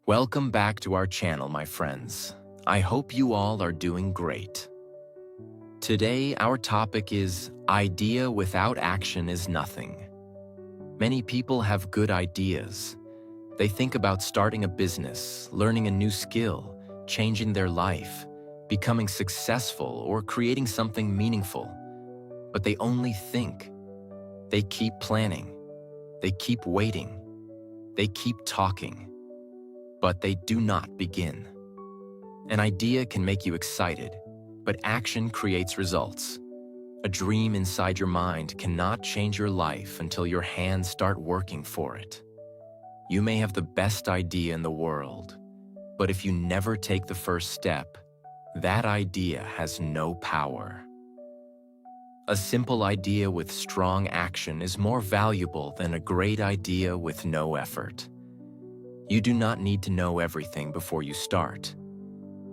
Welcome back to our channel, my friends. I hope you all are doing great. Today, our topic is idea without action is nothing. Many people have good ideas. They think about starting a business, learning a new skill, changing their life, becoming successful, or creating something meaningful. But they only think. They keep planning. They keep waiting. They keep talking. But they do not begin. An idea can make you excited, but action creates results. A dream inside your mind cannot change your life until your hands start working for it. You may have the best idea in the world, but if you never take the first step, that idea has no power. A simple idea with strong action is more valuable than a great idea with no effort. You do not need to know everything before you start.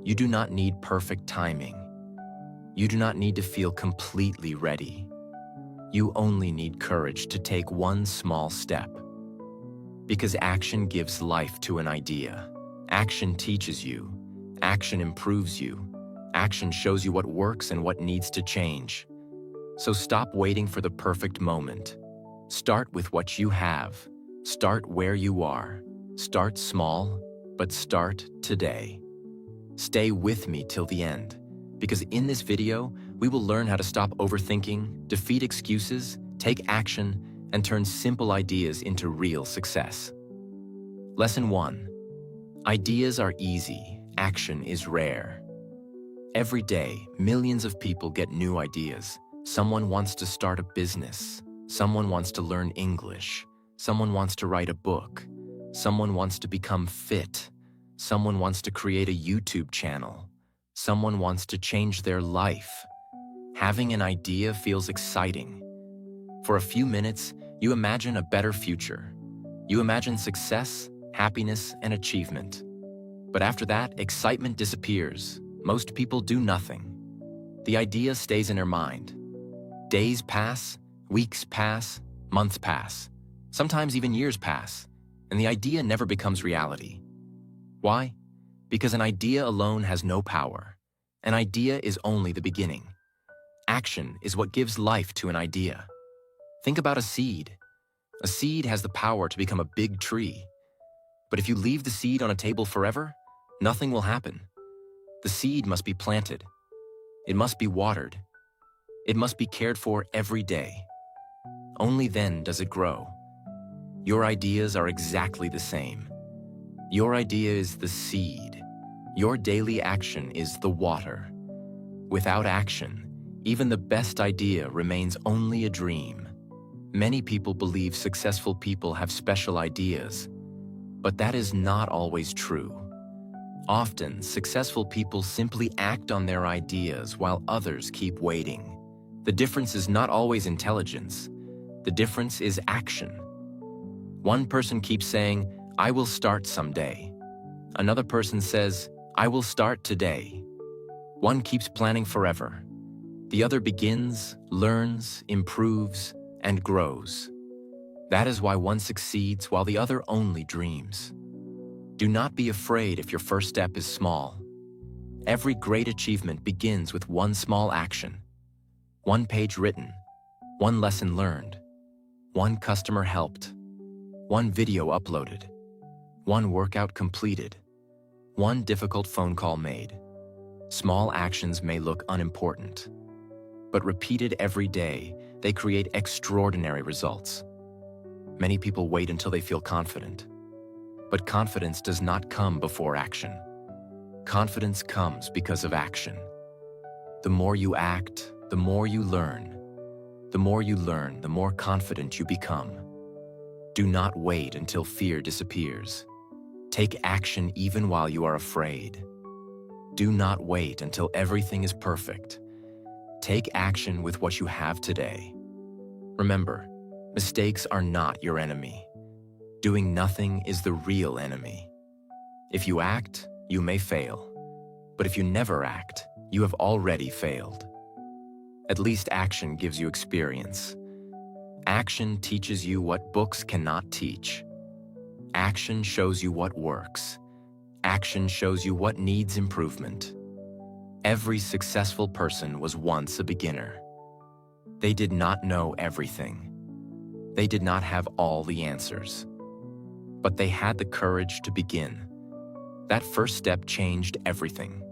You do not need perfect timing. You do not need to feel completely ready. You only need courage to take one small step. Because action gives life to an idea. Action teaches you. Action improves you. Action shows you what works and what needs to change. So stop waiting for the perfect moment. Start with what you have. Start where you are. Start small, but start today. Stay with me till the end, because in this video, we will learn how to stop overthinking, defeat excuses, take action, and turn simple ideas into real success. Lesson 1. Ideas are easy, action is rare. Every day, millions of people get new ideas. Someone wants to start a business. Someone wants to learn English. Someone wants to write a book. Someone wants to become fit. Someone wants to create a YouTube channel. Someone wants to change their life. Having an idea feels exciting. For a few minutes, you imagine a better future. You imagine success, happiness, and achievement. But after that, excitement disappears. Most people do nothing. The idea stays in their mind. Days pass, weeks pass, months pass. Sometimes even years pass, and the idea never becomes reality. Why? Because an idea alone has no power. An idea is only the beginning. Action is what gives life to an idea. Think about a seed. A seed has the power to become a big tree. But if you leave the seed on a table forever, nothing will happen. The seed must be planted. It must be watered. It must be cared for every day. Only then does it grow. Your ideas are exactly the same. Your idea is the seed. Your daily action is the water. Without action, even the best idea remains only a dream. Many people believe successful people have special ideas, but that is not always true. Often, successful people simply act on their ideas while others keep waiting. The difference is not always intelligence. The difference is action. One person keeps saying, "I will start someday." Another person says, "I will start today." One keeps planning forever. The other begins, learns, improves, and grows. That is why one succeeds while the other only dreams. Do not be afraid if your first step is small. Every great achievement begins with one small action. One page written, one lesson learned, one customer helped, one video uploaded, one workout completed, one difficult phone call made. Small actions may look unimportant, but repeated every day, they create extraordinary results. Many people wait until they feel confident, but confidence does not come before action. Confidence comes because of action. The more you act, the more you learn. The more you learn, the more confident you become. Do not wait until fear disappears. Take action even while you are afraid. Do not wait until everything is perfect. Take action with what you have today. Remember, mistakes are not your enemy. Doing nothing is the real enemy. If you act, you may fail. But if you never act, you have already failed. At least action gives you experience. Action teaches you what books cannot teach. Action shows you what works. Action shows you what needs improvement. Every successful person was once a beginner. They did not know everything. They did not have all the answers. But they had the courage to begin. That first step changed everything.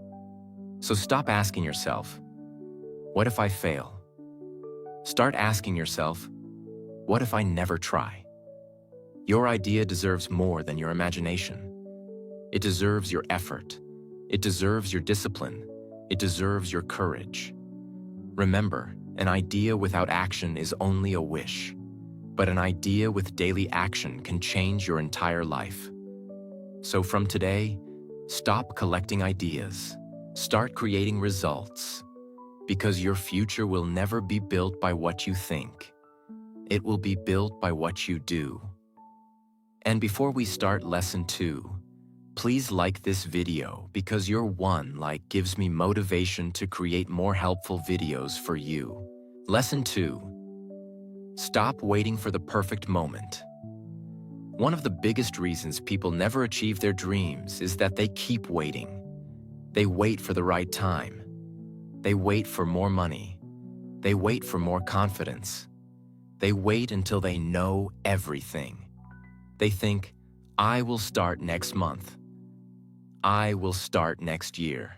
So stop asking yourself, what if I fail? Start asking yourself, what if I never try? Your idea deserves more than your imagination. It deserves your effort. It deserves your discipline. It deserves your courage. Remember, an idea without action is only a wish, but an idea with daily action can change your entire life. So from today, stop collecting ideas. Start creating results. Because your future will never be built by what you think. It will be built by what you do. And before we start lesson 2, please like this video because your one like gives me motivation to create more helpful videos for you. Lesson 2. Stop waiting for the perfect moment. One of the biggest reasons people never achieve their dreams is that they keep waiting. They wait for the right time. They wait for more money. They wait for more confidence. They wait until they know everything. They think, I will start next month. I will start next year.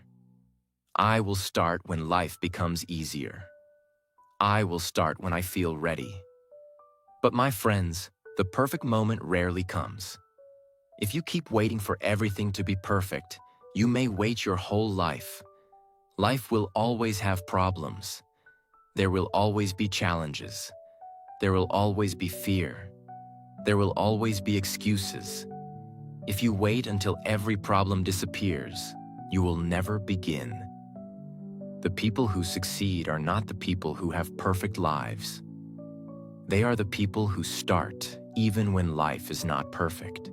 I will start when life becomes easier. I will start when I feel ready. But my friends, the perfect moment rarely comes. If you keep waiting for everything to be perfect, you may wait your whole life. Life will always have problems. There will always be challenges. There will always be fear. There will always be excuses. If you wait until every problem disappears, you will never begin. The people who succeed are not the people who have perfect lives. They are the people who start even when life is not perfect.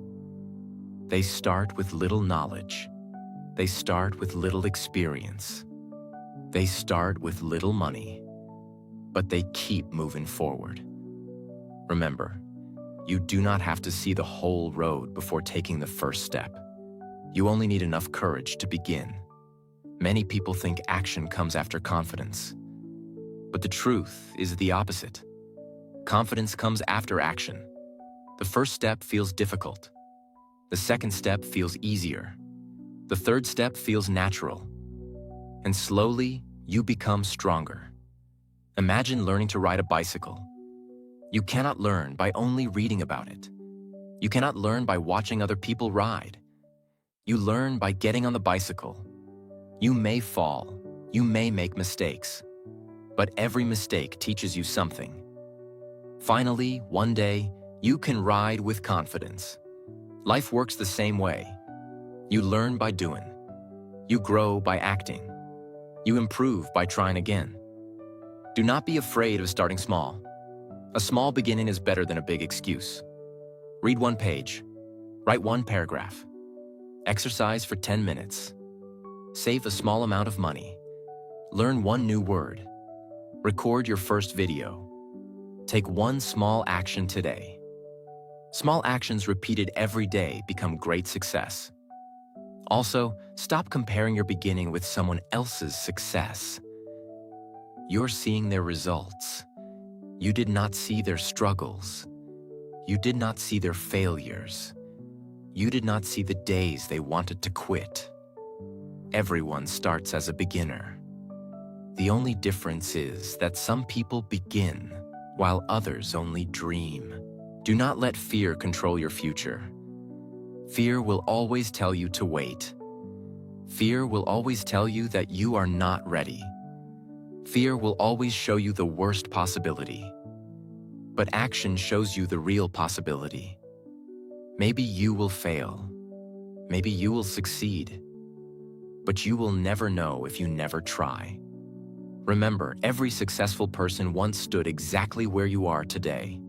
They start with little knowledge. They start with little experience. They start with little money, but they keep moving forward. Remember, you do not have to see the whole road before taking the first step. You only need enough courage to begin. Many people think action comes after confidence, but the truth is the opposite. Confidence comes after action. The first step feels difficult. The second step feels easier. The third step feels natural. And slowly, you become stronger. Imagine learning to ride a bicycle. You cannot learn by only reading about it. You cannot learn by watching other people ride. You learn by getting on the bicycle. You may fall. You may make mistakes. But every mistake teaches you something. Finally, one day, you can ride with confidence. Life works the same way. You learn by doing. You grow by acting. You improve by trying again. Do not be afraid of starting small. A small beginning is better than a big excuse. Read one page. Write one paragraph. Exercise for 10 minutes. Save a small amount of money. Learn one new word. Record your first video. Take one small action today. Small actions repeated every day become great success. Also, stop comparing your beginning with someone else's success. You're seeing their results. You did not see their struggles. You did not see their failures. You did not see the days they wanted to quit. Everyone starts as a beginner. The only difference is that some people begin, while others only dream. Do not let fear control your future. Fear will always tell you to wait. Fear will always tell you that you are not ready. Fear will always show you the worst possibility. But action shows you the real possibility. Maybe you will fail. Maybe you will succeed. But you will never know if you never try. Remember, every successful person once stood exactly where you are today.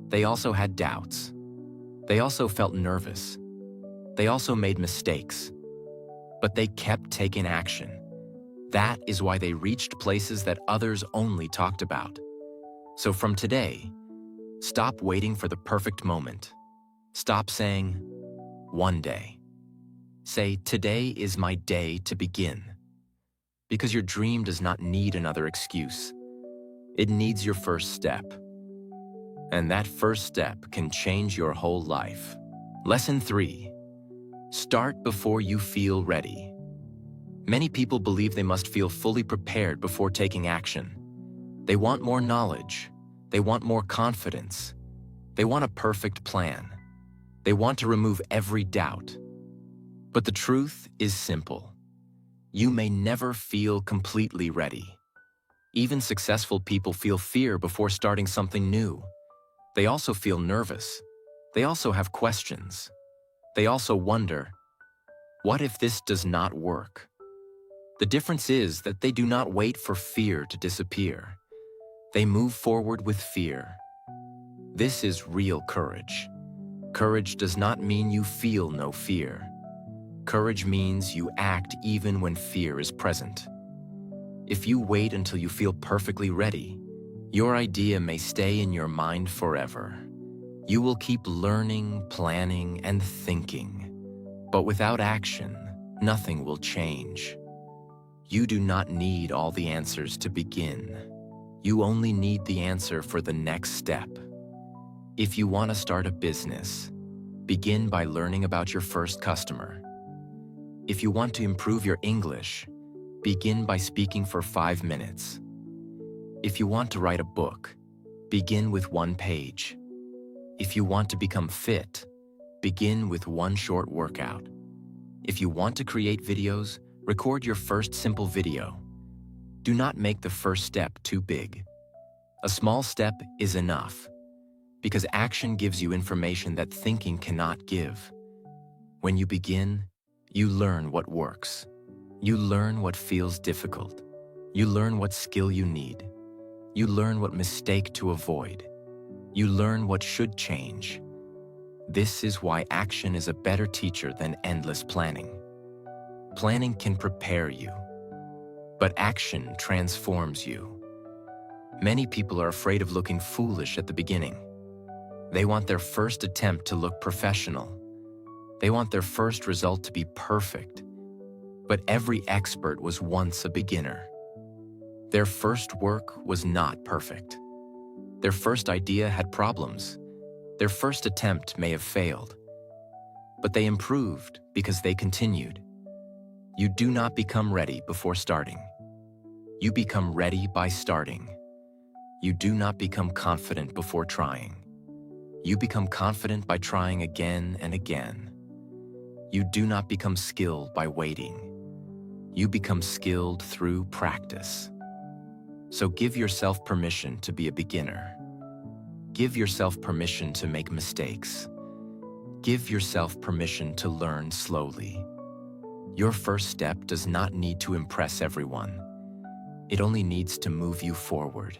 They also had doubts. They also felt nervous. They also made mistakes. But they kept taking action. That is why they reached places that others only talked about. So from today, stop waiting for the perfect moment. Stop saying, one day. Say, today is my day to begin. Because your dream does not need another excuse. It needs your first step. And that first step can change your whole life. Lesson 3. Start before you feel ready. Many people believe they must feel fully prepared before taking action. They want more knowledge. They want more confidence. They want a perfect plan. They want to remove every doubt. But the truth is simple. You may never feel completely ready. Even successful people feel fear before starting something new. They also feel nervous. They also have questions. They also wonder, what if this does not work? The difference is that they do not wait for fear to disappear. They move forward with fear. This is real courage. Courage does not mean you feel no fear. Courage means you act even when fear is present. If you wait until you feel perfectly ready, your idea may stay in your mind forever. You will keep learning, planning, and thinking. But without action, nothing will change. You do not need all the answers to begin. You only need the answer for the next step. If you want to start a business, begin by learning about your first customer. If you want to improve your English, begin by speaking for 5 minutes. If you want to write a book, begin with 1 page. If you want to become fit, begin with 1 short workout. If you want to create videos, record your first simple video. Do not make the first step too big. A small step is enough, because action gives you information that thinking cannot give. When you begin, you learn what works. You learn what feels difficult. You learn what skill you need. You learn what mistake to avoid. You learn what should change. This is why action is a better teacher than endless planning. Planning can prepare you, but action transforms you. Many people are afraid of looking foolish at the beginning. They want their first attempt to look professional. They want their first result to be perfect. But every expert was once a beginner. Their first work was not perfect. Their first idea had problems. Their first attempt may have failed. But they improved because they continued. You do not become ready before starting. You become ready by starting. You do not become confident before trying. You become confident by trying again and again. You do not become skilled by waiting. You become skilled through practice. So give yourself permission to be a beginner. Give yourself permission to make mistakes. Give yourself permission to learn slowly. Your first step does not need to impress everyone. It only needs to move you forward.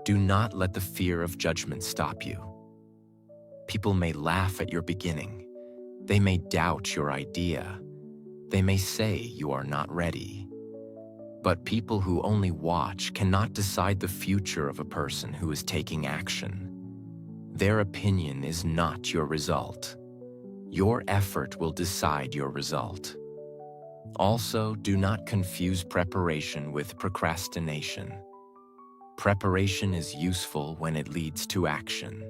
Do not let the fear of judgment stop you. People may laugh at your beginning. They may doubt your idea. They may say you are not ready. But people who only watch cannot decide the future of a person who is taking action. Their opinion is not your result. Your effort will decide your result. Also, do not confuse preparation with procrastination. Preparation is useful when it leads to action.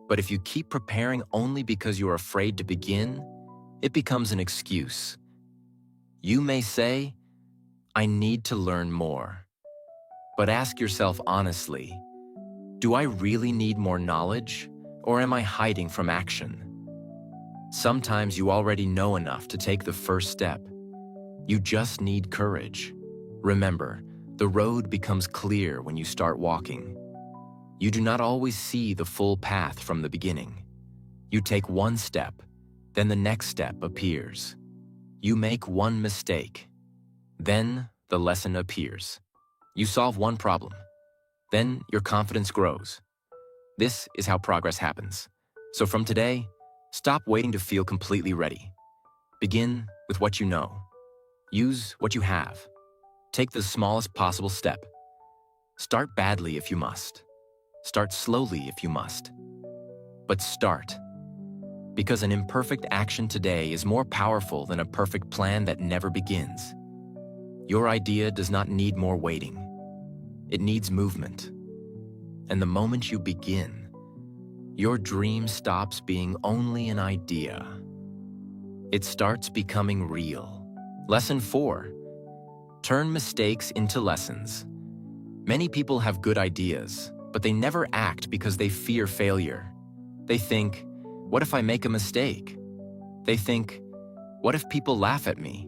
But if you keep preparing only because you're afraid to begin, it becomes an excuse. You may say, I need to learn more. But ask yourself honestly, do I really need more knowledge, or am I hiding from action? Sometimes you already know enough to take the first step. You just need courage. Remember, the road becomes clear when you start walking. You do not always see the full path from the beginning. You take 1 step, then the next step appears. You make 1 mistake, then the lesson appears. You solve 1 problem, then your confidence grows. This is how progress happens. So from today, stop waiting to feel completely ready. Begin with what you know. Use what you have. Take the smallest possible step. Start badly if you must. Start slowly if you must. But start. Because an imperfect action today is more powerful than a perfect plan that never begins. Your idea does not need more waiting. It needs movement. And the moment you begin, your dream stops being only an idea. It starts becoming real. Lesson 4. Turn mistakes into lessons. Many people have good ideas, but they never act because they fear failure. They think, what if I make a mistake? They think, what if people laugh at me?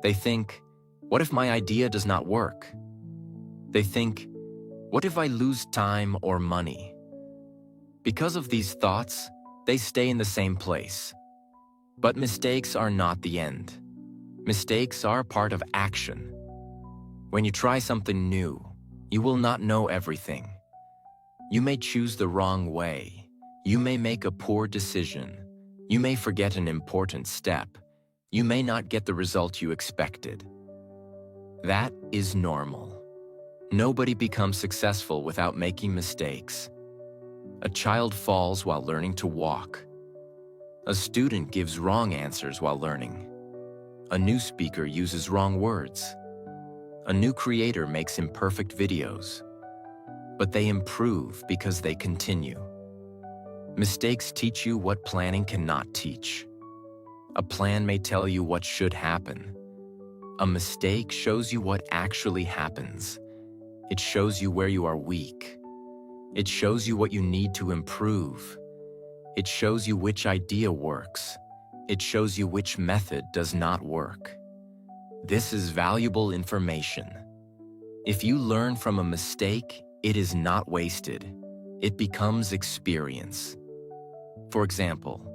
They think, what if my idea does not work? They think, what if I lose time or money? Because of these thoughts, they stay in the same place. But mistakes are not the end. Mistakes are part of action. When you try something new, you will not know everything. You may choose the wrong way. You may make a poor decision. You may forget an important step. You may not get the result you expected. That is normal. Nobody becomes successful without making mistakes. A child falls while learning to walk. A student gives wrong answers while learning. A new speaker uses wrong words. A new creator makes imperfect videos. But they improve because they continue. Mistakes teach you what planning cannot teach. A plan may tell you what should happen. A mistake shows you what actually happens. It shows you where you are weak. It shows you what you need to improve. It shows you which idea works. It shows you which method does not work. This is valuable information. If you learn from a mistake, it is not wasted. It becomes experience. For example,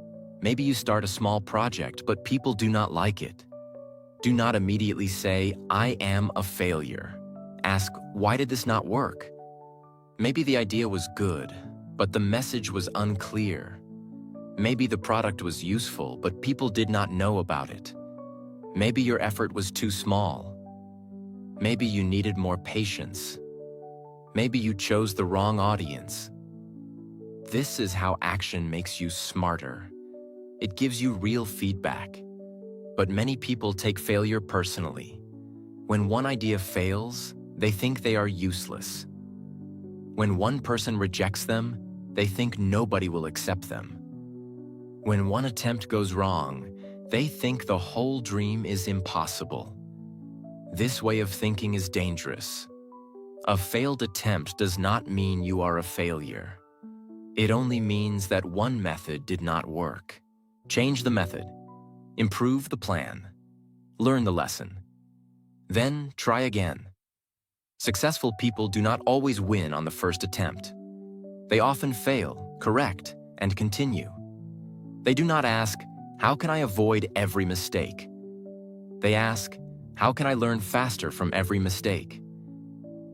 maybe you start a small project, but people do not like it. Do not immediately say, I am a failure. Ask, why did this not work? Maybe the idea was good, but the message was unclear. Maybe the product was useful, but people did not know about it. Maybe your effort was too small. Maybe you needed more patience. Maybe you chose the wrong audience. This is how action makes you smarter. It gives you real feedback. But many people take failure personally. When one idea fails, they think they are useless. When one person rejects them, they think nobody will accept them. When one attempt goes wrong, they think the whole dream is impossible. This way of thinking is dangerous. A failed attempt does not mean you are a failure. It only means that one method did not work. Change the method. Improve the plan. Learn the lesson. Then try again. Successful people do not always win on the first attempt. They often fail, correct, and continue. They do not ask, how can I avoid every mistake? They ask, how can I learn faster from every mistake?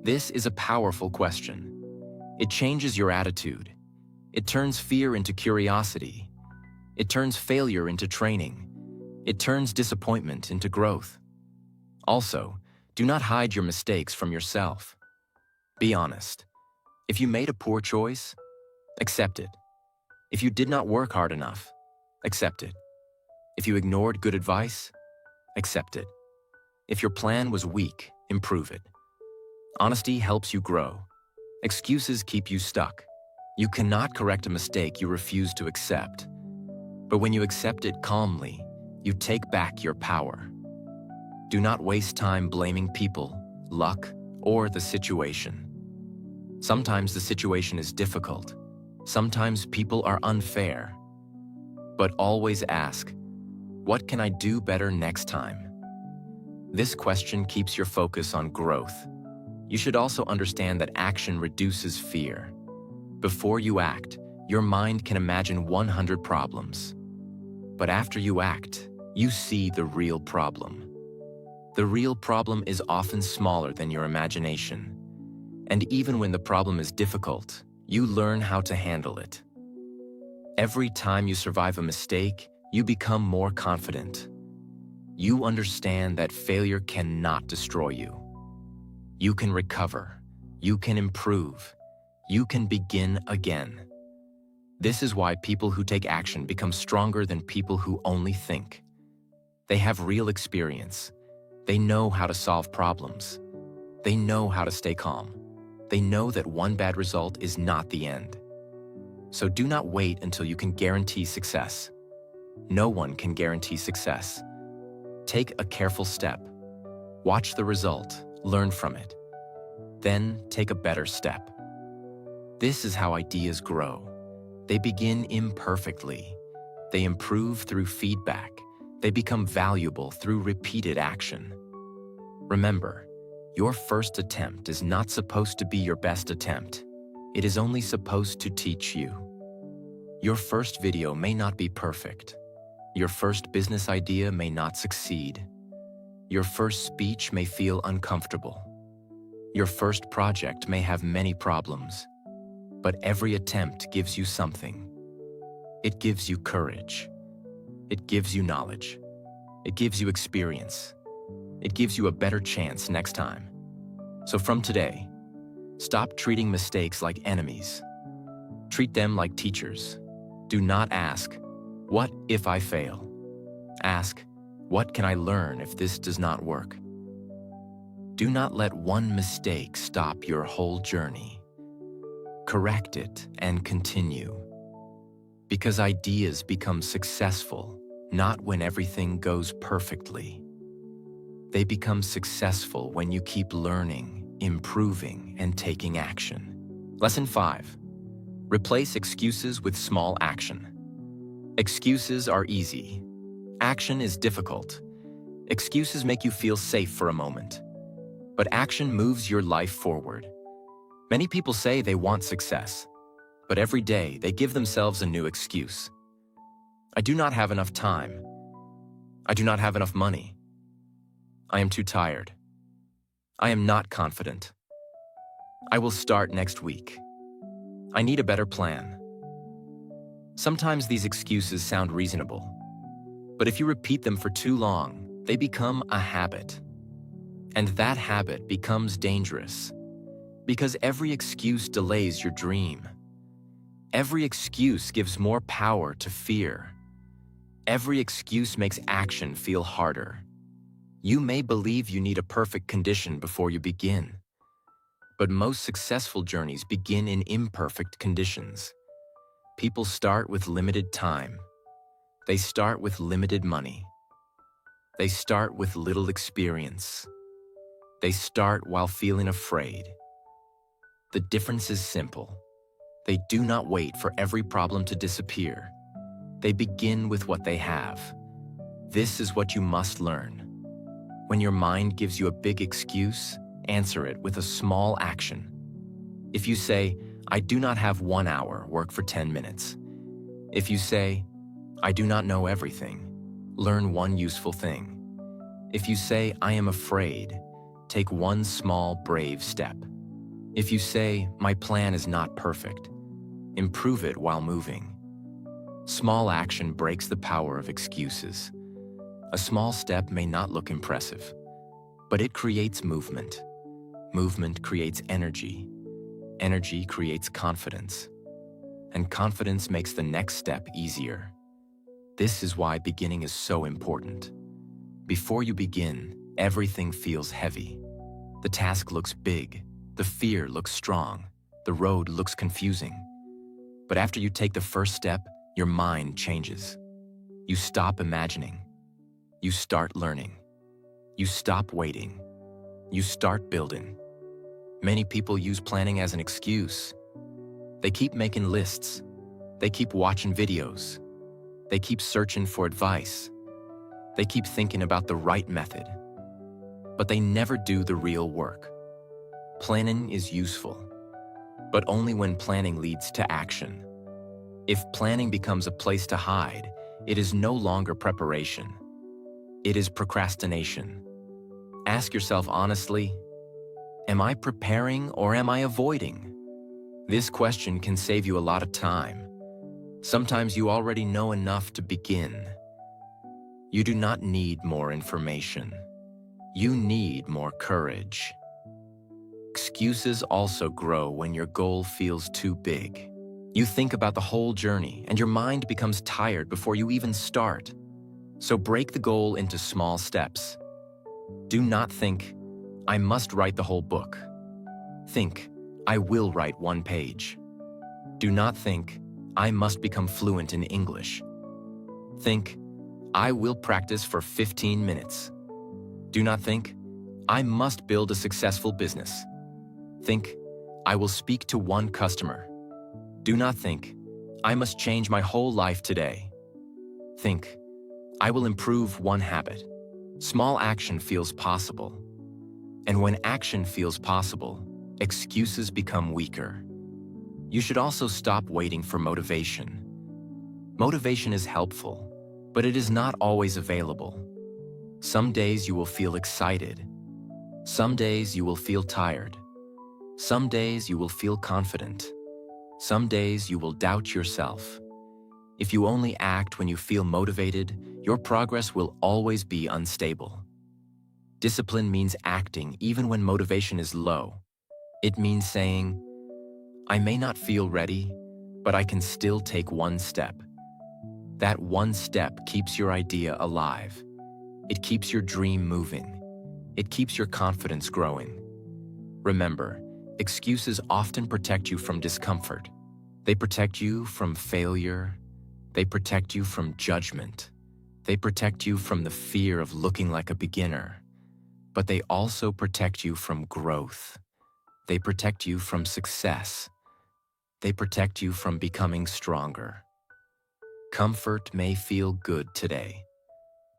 This is a powerful question. It changes your attitude. It turns fear into curiosity. It turns failure into training. It turns disappointment into growth. Also, do not hide your mistakes from yourself. Be honest. If you made a poor choice, accept it. If you did not work hard enough, accept it. If you ignored good advice, accept it. If your plan was weak, improve it. Honesty helps you grow. Excuses keep you stuck. You cannot correct a mistake you refuse to accept. But when you accept it calmly, you take back your power. Do not waste time blaming people, luck, or the situation. Sometimes the situation is difficult. Sometimes people are unfair. But always ask, what can I do better next time? This question keeps your focus on growth. You should also understand that action reduces fear. Before you act, your mind can imagine 100 problems. But after you act, you see the real problem. The real problem is often smaller than your imagination. And even when the problem is difficult, you learn how to handle it. Every time you survive a mistake, you become more confident. You understand that failure cannot destroy you. You can recover. You can improve. You can begin again. This is why people who take action become stronger than people who only think. They have real experience. They know how to solve problems. They know how to stay calm. They know that one bad result is not the end. So do not wait until you can guarantee success. No one can guarantee success. Take a careful step. Watch the result, learn from it. Then take a better step. This is how ideas grow. They begin imperfectly. They improve through feedback. They become valuable through repeated action. Remember, your first attempt is not supposed to be your best attempt. It is only supposed to teach you. Your first video may not be perfect. Your first business idea may not succeed. Your first speech may feel uncomfortable. Your first project may have many problems. But every attempt gives you something. It gives you courage. It gives you knowledge. It gives you experience. It gives you a better chance next time. So from today, stop treating mistakes like enemies. Treat them like teachers. Do not ask, "What if I fail?" Ask, "What can I learn if this does not work?" Do not let one mistake stop your whole journey. Correct it and continue. Because ideas become successful not when everything goes perfectly. They become successful when you keep learning, improving, and taking action. Lesson 5. Replace excuses with small action. Excuses are easy. Action is difficult. Excuses make you feel safe for a moment. But action moves your life forward. Many people say they want success, but every day they give themselves a new excuse. I do not have enough time. I do not have enough money. I am too tired. I am not confident. I will start next week. I need a better plan. Sometimes these excuses sound reasonable, but if you repeat them for too long, they become a habit. And that habit becomes dangerous. Because every excuse delays your dream. Every excuse gives more power to fear. Every excuse makes action feel harder. You may believe you need a perfect condition before you begin. But most successful journeys begin in imperfect conditions. People start with limited time. They start with limited money. They start with little experience. They start while feeling afraid. The difference is simple. They do not wait for every problem to disappear. They begin with what they have. This is what you must learn. When your mind gives you a big excuse, answer it with a small action. If you say, "I do not have 1 hour, work for 10 minutes." If you say, "I do not know everything," learn one useful thing. If you say, "I am afraid," take one small, brave step. If you say, "My plan is not perfect," improve it while moving. Small action breaks the power of excuses. A small step may not look impressive, but it creates movement. Movement creates energy. Energy creates confidence. And confidence makes the next step easier. This is why beginning is so important. Before you begin, everything feels heavy. The task looks big. The fear looks strong. The road looks confusing. But after you take the first step, your mind changes. You stop imagining. You start learning. You stop waiting. You start building. Many people use planning as an excuse. They keep making lists. They keep watching videos. They keep searching for advice. They keep thinking about the right method. But they never do the real work. Planning is useful, but only when planning leads to action. If planning becomes a place to hide, it is no longer preparation. It is procrastination. Ask yourself honestly, am I preparing or am I avoiding? This question can save you a lot of time. Sometimes you already know enough to begin. You do not need more information. You need more courage. Excuses also grow when your goal feels too big. You think about the whole journey, and your mind becomes tired before you even start. So break the goal into small steps. Do not think, I must write the whole book. Think, I will write 1 page. Do not think, I must become fluent in English. Think, I will practice for 15 minutes. Do not think, I must build a successful business. Think, I will speak to 1 customer. Do not think, I must change my whole life today. Think, I will improve 1 habit. Small action feels possible. And when action feels possible, excuses become weaker. You should also stop waiting for motivation. Motivation is helpful, but it is not always available. Some days you will feel excited. Some days you will feel tired. Some days you will feel confident. Some days you will doubt yourself. If you only act when you feel motivated, your progress will always be unstable. Discipline means acting even when motivation is low. It means saying, I may not feel ready, but I can still take 1 step. That 1 step keeps your idea alive. It keeps your dream moving. It keeps your confidence growing. Remember, excuses often protect you from discomfort. They protect you from failure. They protect you from judgment. They protect you from the fear of looking like a beginner. But they also protect you from growth. They protect you from success. They protect you from becoming stronger. Comfort may feel good today,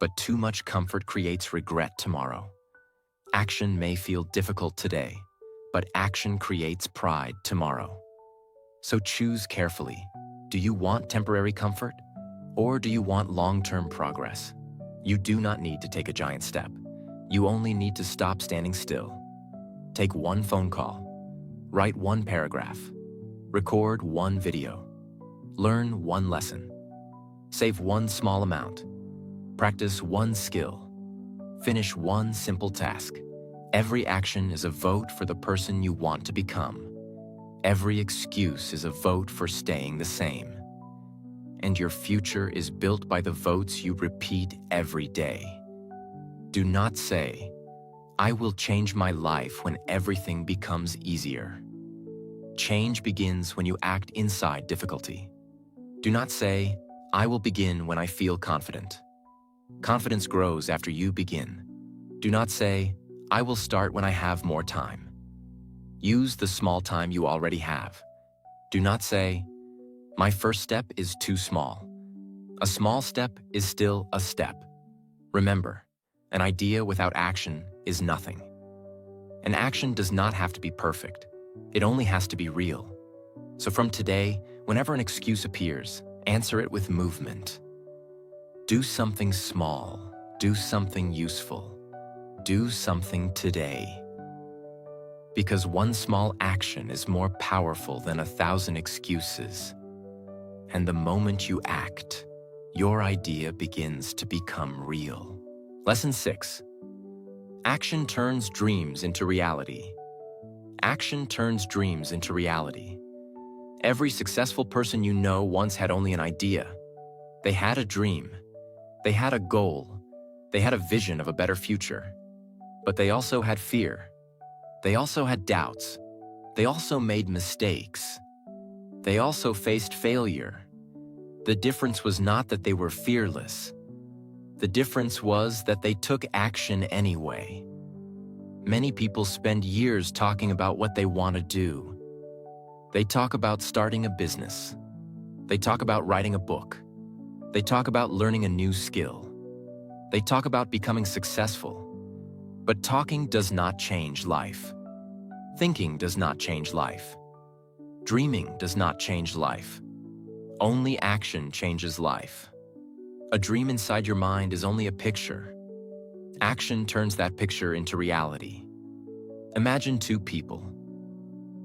but too much comfort creates regret tomorrow. Action may feel difficult today, but action creates pride tomorrow. So choose carefully. Do you want temporary comfort, or do you want long-term progress? You do not need to take a giant step. You only need to stop standing still. Take 1 phone call. Write 1 paragraph. Record 1 video. Learn 1 lesson. Save 1 small amount. Practice 1 skill. Finish 1 simple task. Every action is a vote for the person you want to become. Every excuse is a vote for staying the same. And your future is built by the votes you repeat every day. Do not say, I will change my life when everything becomes easier. Change begins when you act inside difficulty. Do not say, I will begin when I feel confident. Confidence grows after you begin. Do not say, I will start when I have more time. Use the small time you already have. Do not say, my first step is too small. A small step is still a step. Remember, an idea without action is nothing. An action does not have to be perfect. It only has to be real. So from today, whenever an excuse appears, answer it with movement. Do something small. Do something useful. Do something today. Because 1 small action is more powerful than 1,000 excuses. And the moment you act, your idea begins to become real. Lesson 6. Action turns dreams into reality. Action turns dreams into reality. Every successful person you know once had only an idea. They had a dream. They had a goal. They had a vision of a better future. But they also had fear. They also had doubts. They also made mistakes. They also faced failure. The difference was not that they were fearless. The difference was that they took action anyway. Many people spend years talking about what they want to do. They talk about starting a business. They talk about writing a book. They talk about learning a new skill. They talk about becoming successful. But talking does not change life. Thinking does not change life. Dreaming does not change life. Only action changes life. A dream inside your mind is only a picture. Action turns that picture into reality. Imagine 2 people.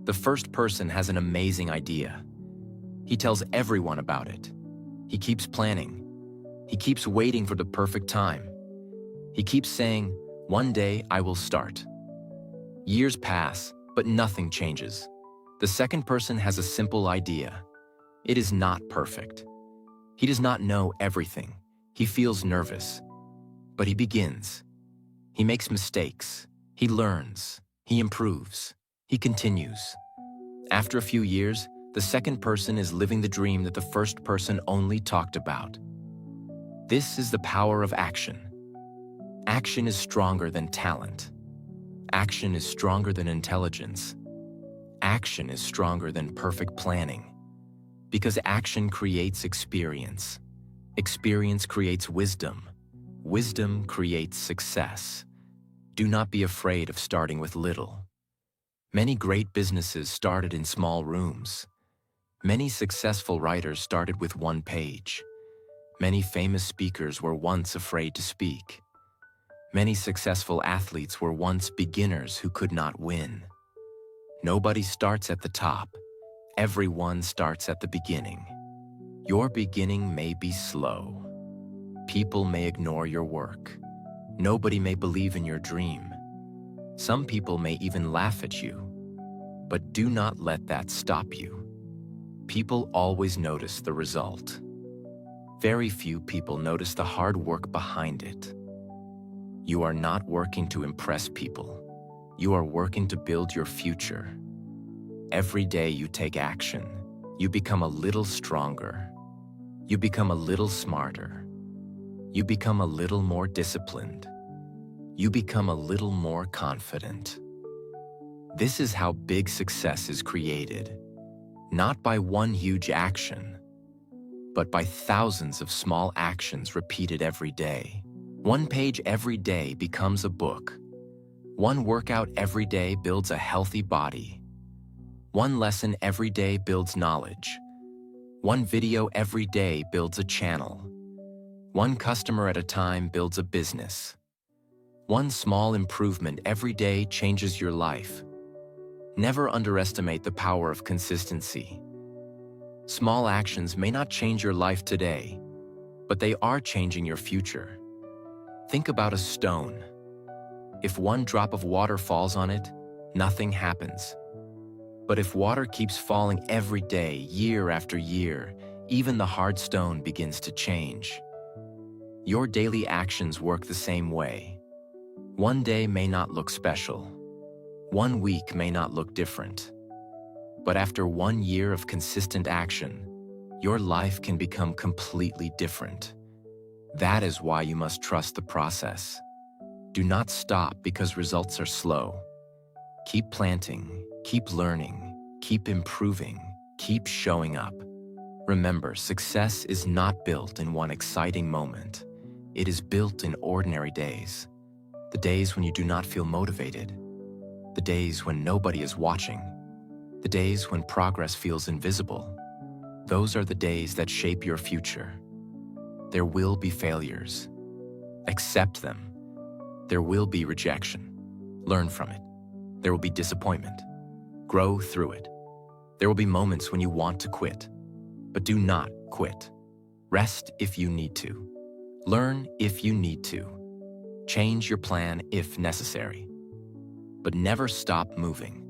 The first person has an amazing idea. He tells everyone about it. He keeps planning. He keeps waiting for the perfect time. He keeps saying, one day I will start. Years pass, but nothing changes. The second person has a simple idea. It is not perfect. He does not know everything. He feels nervous. But he begins. He makes mistakes. He learns. He improves. He continues. After a few years, the second person is living the dream that the first person only talked about. This is the power of action. Action is stronger than talent. Action is stronger than intelligence. Action is stronger than perfect planning. Because action creates experience. Experience creates wisdom. Wisdom creates success. Do not be afraid of starting with little. Many great businesses started in small rooms. Many successful writers started with one page. Many famous speakers were once afraid to speak. Many successful athletes were once beginners who could not win. Nobody starts at the top. Everyone starts at the beginning. Your beginning may be slow. People may ignore your work. Nobody may believe in your dream. Some people may even laugh at you. But do not let that stop you. People always notice the result. Very few people notice the hard work behind it. You are not working to impress people. You are working to build your future. Every day you take action, you become a little stronger. You become a little smarter. You become a little more disciplined. You become a little more confident. This is how big success is created, not by one huge action, but by thousands of small actions repeated every day. One page every day becomes a book. One workout every day builds a healthy body. One lesson every day builds knowledge. One video every day builds a channel. One customer at a time builds a business. One small improvement every day changes your life. Never underestimate the power of consistency. Small actions may not change your life today, but they are changing your future. Think about a stone. If one drop of water falls on it, nothing happens. But if water keeps falling every day, year after year, even the hard stone begins to change. Your daily actions work the same way. One day may not look special. One week may not look different. But after 1 year of consistent action, your life can become completely different. That is why you must trust the process. Do not stop because results are slow. Keep planting, keep learning, keep improving, keep showing up. Remember, success is not built in one exciting moment. It is built in ordinary days. The days when you do not feel motivated. The days when nobody is watching. The days when progress feels invisible. Those are the days that shape your future. There will be failures. Accept them. There will be rejection. Learn from it. There will be disappointment. Grow through it. There will be moments when you want to quit. But do not quit. Rest if you need to. Learn if you need to. Change your plan if necessary. But never stop moving.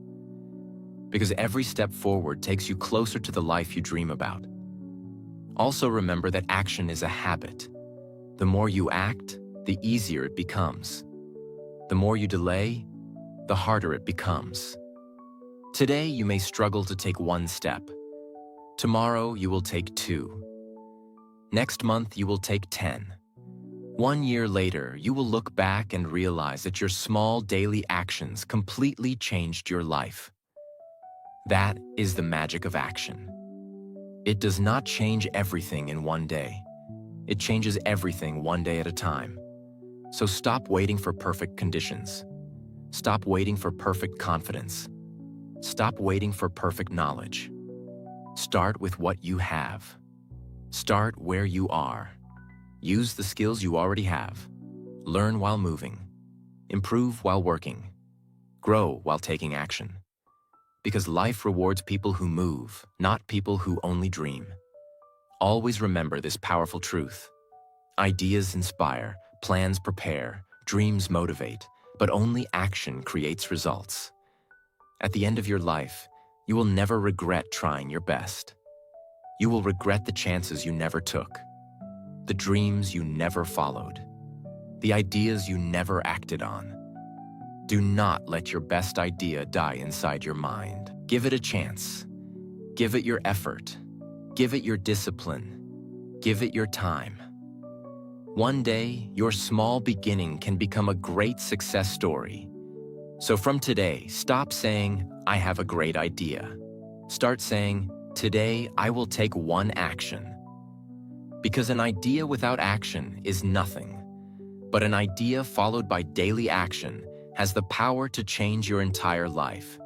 Because every step forward takes you closer to the life you dream about. Also remember that action is a habit. The more you act, the easier it becomes. The more you delay, the harder it becomes. Today you may struggle to take 1 step. Tomorrow you will take 2. Next month you will take 10. 1 year later, you will look back and realize that your small daily actions completely changed your life. That is the magic of action. It does not change everything in 1 day. It changes everything 1 day at a time. So stop waiting for perfect conditions. Stop waiting for perfect confidence. Stop waiting for perfect knowledge. Start with what you have. Start where you are. Use the skills you already have. Learn while moving. Improve while working. Grow while taking action. Because life rewards people who move, not people who only dream. Always remember this powerful truth. Ideas inspire, plans prepare, dreams motivate, but only action creates results. At the end of your life, you will never regret trying your best. You will regret the chances you never took, the dreams you never followed, the ideas you never acted on. Do not let your best idea die inside your mind. Give it a chance. Give it your effort. Give it your discipline. Give it your time. One day, your small beginning can become a great success story. So from today, stop saying, "I have a great idea." Start saying, "Today, I will take one action." Because an idea without action is nothing. But an idea followed by daily action has the power to change your entire life.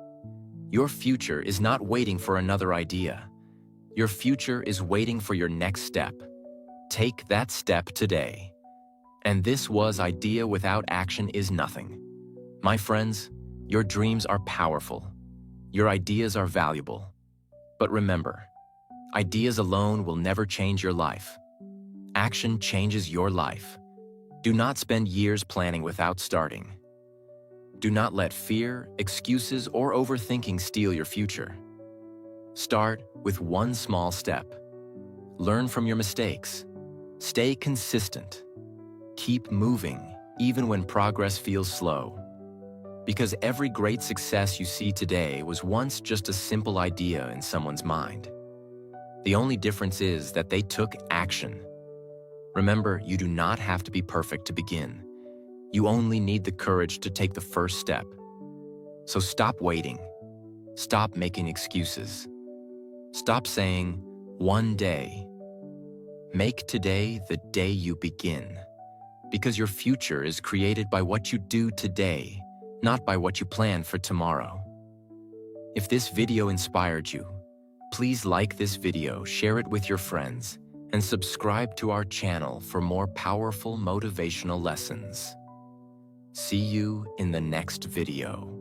Your future is not waiting for another idea. Your future is waiting for your next step. Take that step today. And this was Idea Without Action is Nothing. My friends, your dreams are powerful. Your ideas are valuable. But remember, ideas alone will never change your life. Action changes your life. Do not spend years planning without starting. Do not let fear, excuses, or overthinking steal your future. Start with one small step. Learn from your mistakes. Stay consistent. Keep moving, even when progress feels slow. Because every great success you see today was once just a simple idea in someone's mind. The only difference is that they took action. Remember, you do not have to be perfect to begin. You only need the courage to take the first step. So stop waiting. Stop making excuses. Stop saying, "One day." Make today the day you begin. Because your future is created by what you do today, not by what you plan for tomorrow. If this video inspired you, please like this video, share it with your friends, and subscribe to our channel for more powerful motivational lessons. See you in the next video.